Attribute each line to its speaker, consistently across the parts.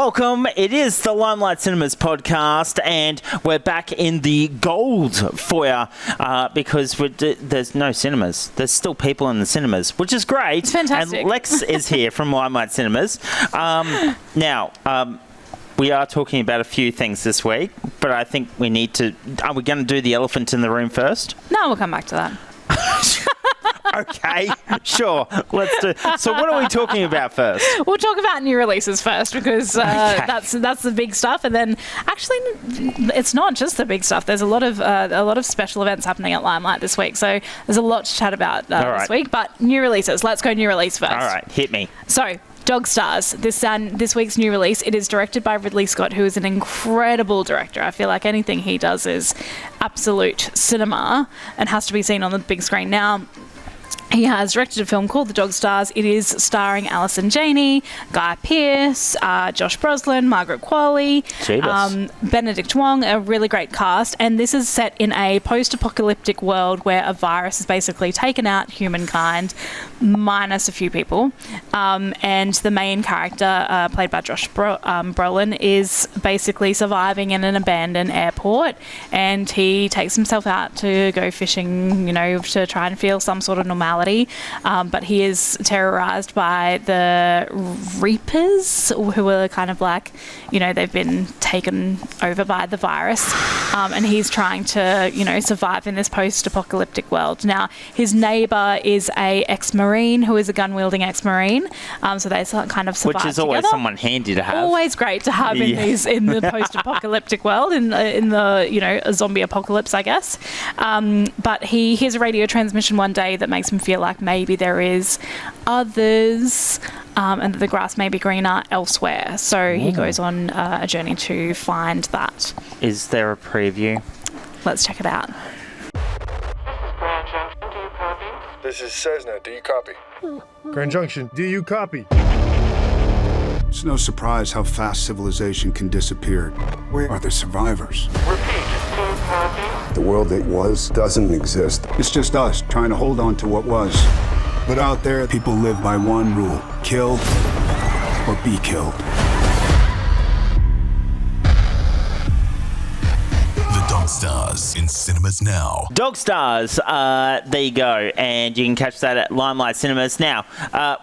Speaker 1: Welcome. It is the Limelight Cinemas Podcast, and we're back in the gold foyer because there's no cinemas. There's still people in the cinemas, which is great.
Speaker 2: It's fantastic.
Speaker 1: And Lex is here from Limelight Cinemas. Now, we are talking about a few things this week, but I think we need to... Are we going to do the elephant in the room first?
Speaker 2: No, we'll come back to that.
Speaker 1: Okay, sure. Let's do. So, what are we talking about first?
Speaker 2: We'll talk about new releases first because that's the big stuff, and then actually, it's not just the big stuff. There's a lot of special events happening at Limelight this week, so there's a lot to chat about this week. But new releases. Let's go new release first.
Speaker 1: All right, hit me.
Speaker 2: So, Dog Stars, this week's new release. It is directed by Ridley Scott, who is an incredible director. I feel like anything he does is absolute cinema and has to be seen on the big screen. Now, he has directed a film called The Dog Stars. It is starring Alison Janney, Guy Pearce, Josh Brolin, Margaret Qualley, Benedict Wong, a really great cast. And this is set in a post-apocalyptic world where a virus has basically taken out humankind, minus a few people. And the main character, played by Josh Brolin, is basically surviving in an abandoned airport. And he takes himself out to go fishing, to try and feel some sort of normality. But he is terrorized by the Reapers, who are kind of like, they've been taken over by the virus. And he's trying to, survive in this post-apocalyptic world. Now, his neighbour is a ex-Marine who is a gun-wielding ex-Marine. So they kind of survive
Speaker 1: Which is always
Speaker 2: together.
Speaker 1: Someone handy to have.
Speaker 2: Always great to have in the post-apocalyptic world, in the a zombie apocalypse, I guess. But he hears a radio transmission one day that makes him feel like maybe there is others and that the grass may be greener elsewhere. So he goes on a journey to find that.
Speaker 1: Is there a preview?
Speaker 2: Let's check it out.
Speaker 3: This is Cessna. Do you copy? Grand Junction. Do you copy?
Speaker 4: It's no surprise how fast civilization can disappear. Where are the survivors?
Speaker 5: The world that was doesn't exist.
Speaker 4: It's just us trying to hold on to what was. But out there, people live by one rule: kill or be killed.
Speaker 6: The Dog Stars in cinemas now.
Speaker 1: Dog Stars, there you go, and you can catch that at Limelight Cinemas. Now,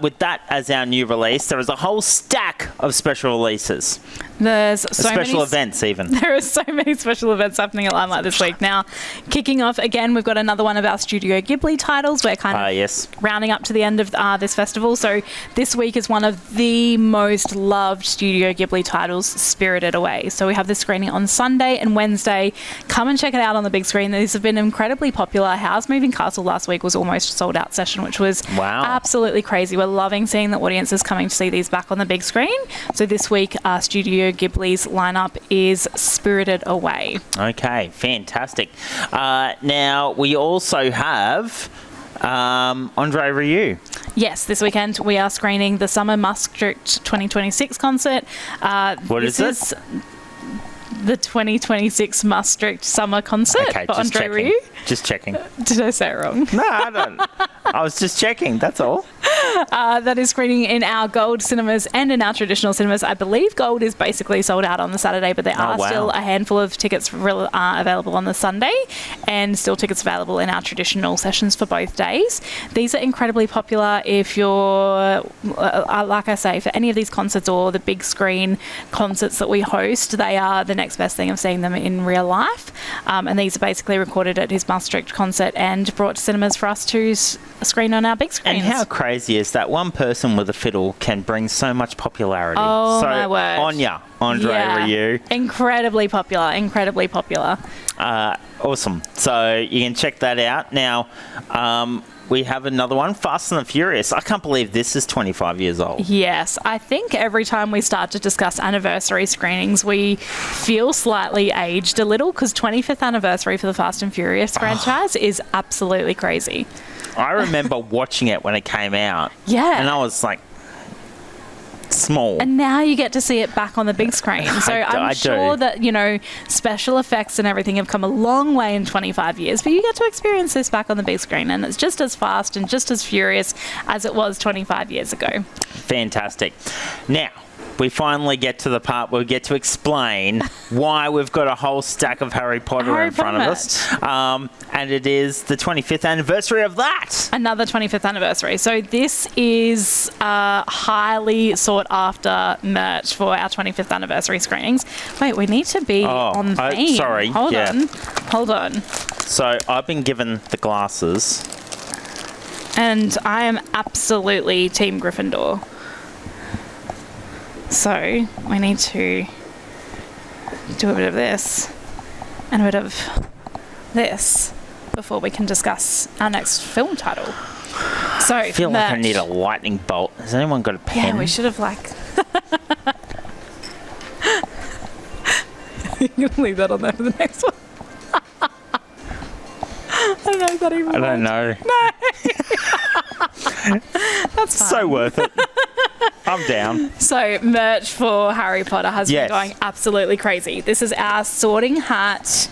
Speaker 1: with that as our new release, there is a whole stack of special releases.
Speaker 2: There's so
Speaker 1: special events even.
Speaker 2: There are so many special events happening at Limelight this week. Now, kicking off again, we've got another one of our Studio Ghibli titles. We're kind of rounding up to the end of this festival. So this week is one of the most loved Studio Ghibli titles, Spirited Away. So we have this screening on Sunday and Wednesday. Come and check it out on the big screen. These have been incredibly popular. House Moving Castle last week was almost a sold-out session, which was absolutely crazy. We're loving seeing the audiences coming to see these back on the big screen. So this week, Studio Ghibli's lineup is Spirited Away. Okay, fantastic. Now, we also have Andre Rieu. Yes, this weekend we are screening the Summer Maastricht 2026 concert.
Speaker 1: What is this?
Speaker 2: The 2026 Maastricht Summer Concert for Andre Rieu.
Speaker 1: Just checking.
Speaker 2: Did I say it wrong?
Speaker 1: No, I don't. I was just checking, that's all.
Speaker 2: That is screening in our Gold cinemas and in our traditional cinemas. I believe Gold is basically sold out on the Saturday, but there are still a handful of tickets available on the Sunday, and still tickets available in our traditional sessions for both days. These are incredibly popular if you're, like I say, for any of these concerts or the big screen concerts that we host, they are the next best thing of seeing them in real life. And these are basically recorded at his Maastricht concert and brought to cinemas for us to screen on our big screens.
Speaker 1: And how crazy is that one person with a fiddle can bring so much popularity?
Speaker 2: Oh, my word.
Speaker 1: Anya, Andre Rieu.
Speaker 2: Incredibly popular.
Speaker 1: Awesome. So you can check that out. Now, we have another one, Fast and the Furious. I can't believe this is 25 years old.
Speaker 2: Yes. I think every time we start to discuss anniversary screenings, we feel slightly aged a little, because 25th anniversary for the Fast and Furious franchise is absolutely crazy.
Speaker 1: I remember watching it when it came out.
Speaker 2: Yeah.
Speaker 1: And I was like, small.
Speaker 2: And now you get to see it back on the big screen. So I'm sure that, special effects and everything have come a long way in 25 years, but you get to experience this back on the big screen, and it's just as fast and just as furious as it was 25 years ago.
Speaker 1: Fantastic. Now, we finally get to the part where we get to explain why we've got a whole stack of Harry Potter in front of us. And it is the 25th anniversary of that.
Speaker 2: Another 25th anniversary. So this is highly sought after merch for our 25th anniversary screenings. Wait, we need to be on theme.
Speaker 1: Sorry.
Speaker 2: Hold on.
Speaker 1: So I've been given the glasses.
Speaker 2: And I am absolutely Team Gryffindor. So we need to do a bit of this and a bit of this before we can discuss our next film title. So
Speaker 1: I feel like I need a lightning bolt. Has anyone got a pen?
Speaker 2: Yeah, we should have You can leave that on there for the next one. I don't know if that even
Speaker 1: I don't know.
Speaker 2: No. That's fine.
Speaker 1: So worth it. I'm down.
Speaker 2: So merch for Harry Potter has been going absolutely crazy. This is our sorting hat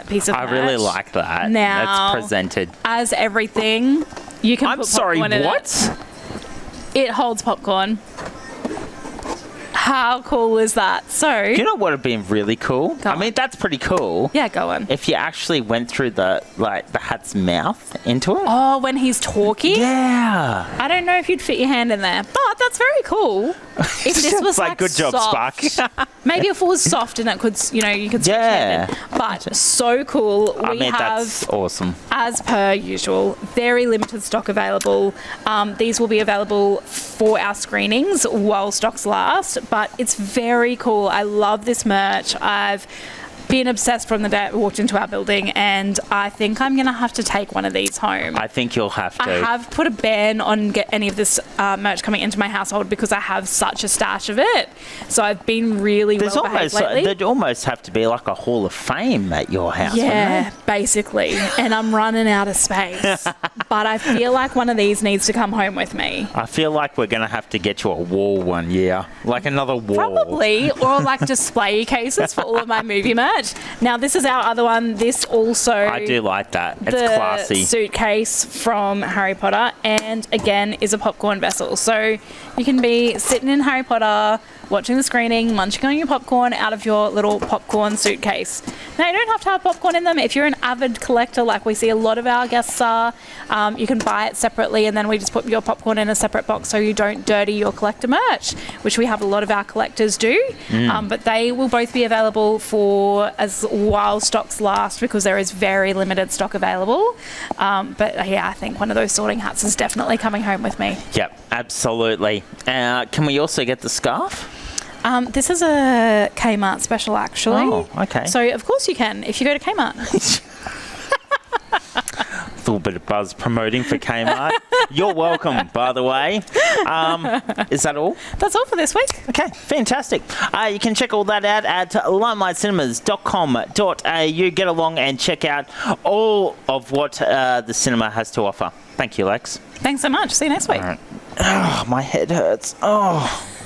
Speaker 2: piece of merch.
Speaker 1: I really like that.
Speaker 2: Now,
Speaker 1: it's presented
Speaker 2: as everything. You can put popcorn in
Speaker 1: what?
Speaker 2: It holds popcorn. How cool is that? So,
Speaker 1: you know what would have been really cool?
Speaker 2: Go on.
Speaker 1: I mean, that's pretty cool.
Speaker 2: Yeah, go on.
Speaker 1: If you actually went through the hat's mouth into it.
Speaker 2: Oh, when he's talking?
Speaker 1: Yeah.
Speaker 2: I don't know if you'd fit your hand in there, but that's very cool. If this was like
Speaker 1: good job,
Speaker 2: soft,
Speaker 1: Spark.
Speaker 2: maybe if it was soft and it could, you could switch hand in. But so cool.
Speaker 1: That's awesome.
Speaker 2: As per usual, very limited stock available. These will be available for our screenings while stocks last, but it's very cool. I love this merch. I've been obsessed from the day I walked into our building, and I think I'm going to have to take one of these home.
Speaker 1: I think you'll have to.
Speaker 2: I have put a ban on any of this merch coming into my household because I have such a stash of it. So I've been really well behaved lately.
Speaker 1: There'd almost have to be like a hall of fame at your house.
Speaker 2: Yeah, basically. And I'm running out of space. But I feel like one of these needs to come home with me.
Speaker 1: I feel like we're going to have to get you a wall one year. Like another wall.
Speaker 2: Probably. Or like display cases for all of my movie merch. Now, this is our other one. This also...
Speaker 1: I do like that. It's classy.
Speaker 2: The suitcase from Harry Potter, and again, is a popcorn vessel. So you can be sitting in Harry Potter, watching the screening, munching on your popcorn out of your little popcorn suitcase. Now, you don't have to have popcorn in them. If you're an avid collector, like we see a lot of our guests are, you can buy it separately, and then we just put your popcorn in a separate box so you don't dirty your collector merch, which we have a lot of our collectors do. But they will both be available for as while stocks last, because there is very limited stock available. But yeah, I think one of those sorting hats is definitely coming home with me.
Speaker 1: Yep, absolutely. Can we also get the scarf?
Speaker 2: This is a Kmart special, actually.
Speaker 1: Oh, okay.
Speaker 2: So, of course you can, if you go to Kmart.
Speaker 1: A little bit of buzz promoting for Kmart. You're welcome, by the way. Is that all?
Speaker 2: That's all for this week.
Speaker 1: Okay, fantastic. You can check all that out at limelightcinemas.com.au. Get along and check out all of what the cinema has to offer. Thank you, Lex.
Speaker 2: Thanks so much. See you next week.
Speaker 1: All right. Oh, my head hurts. Oh.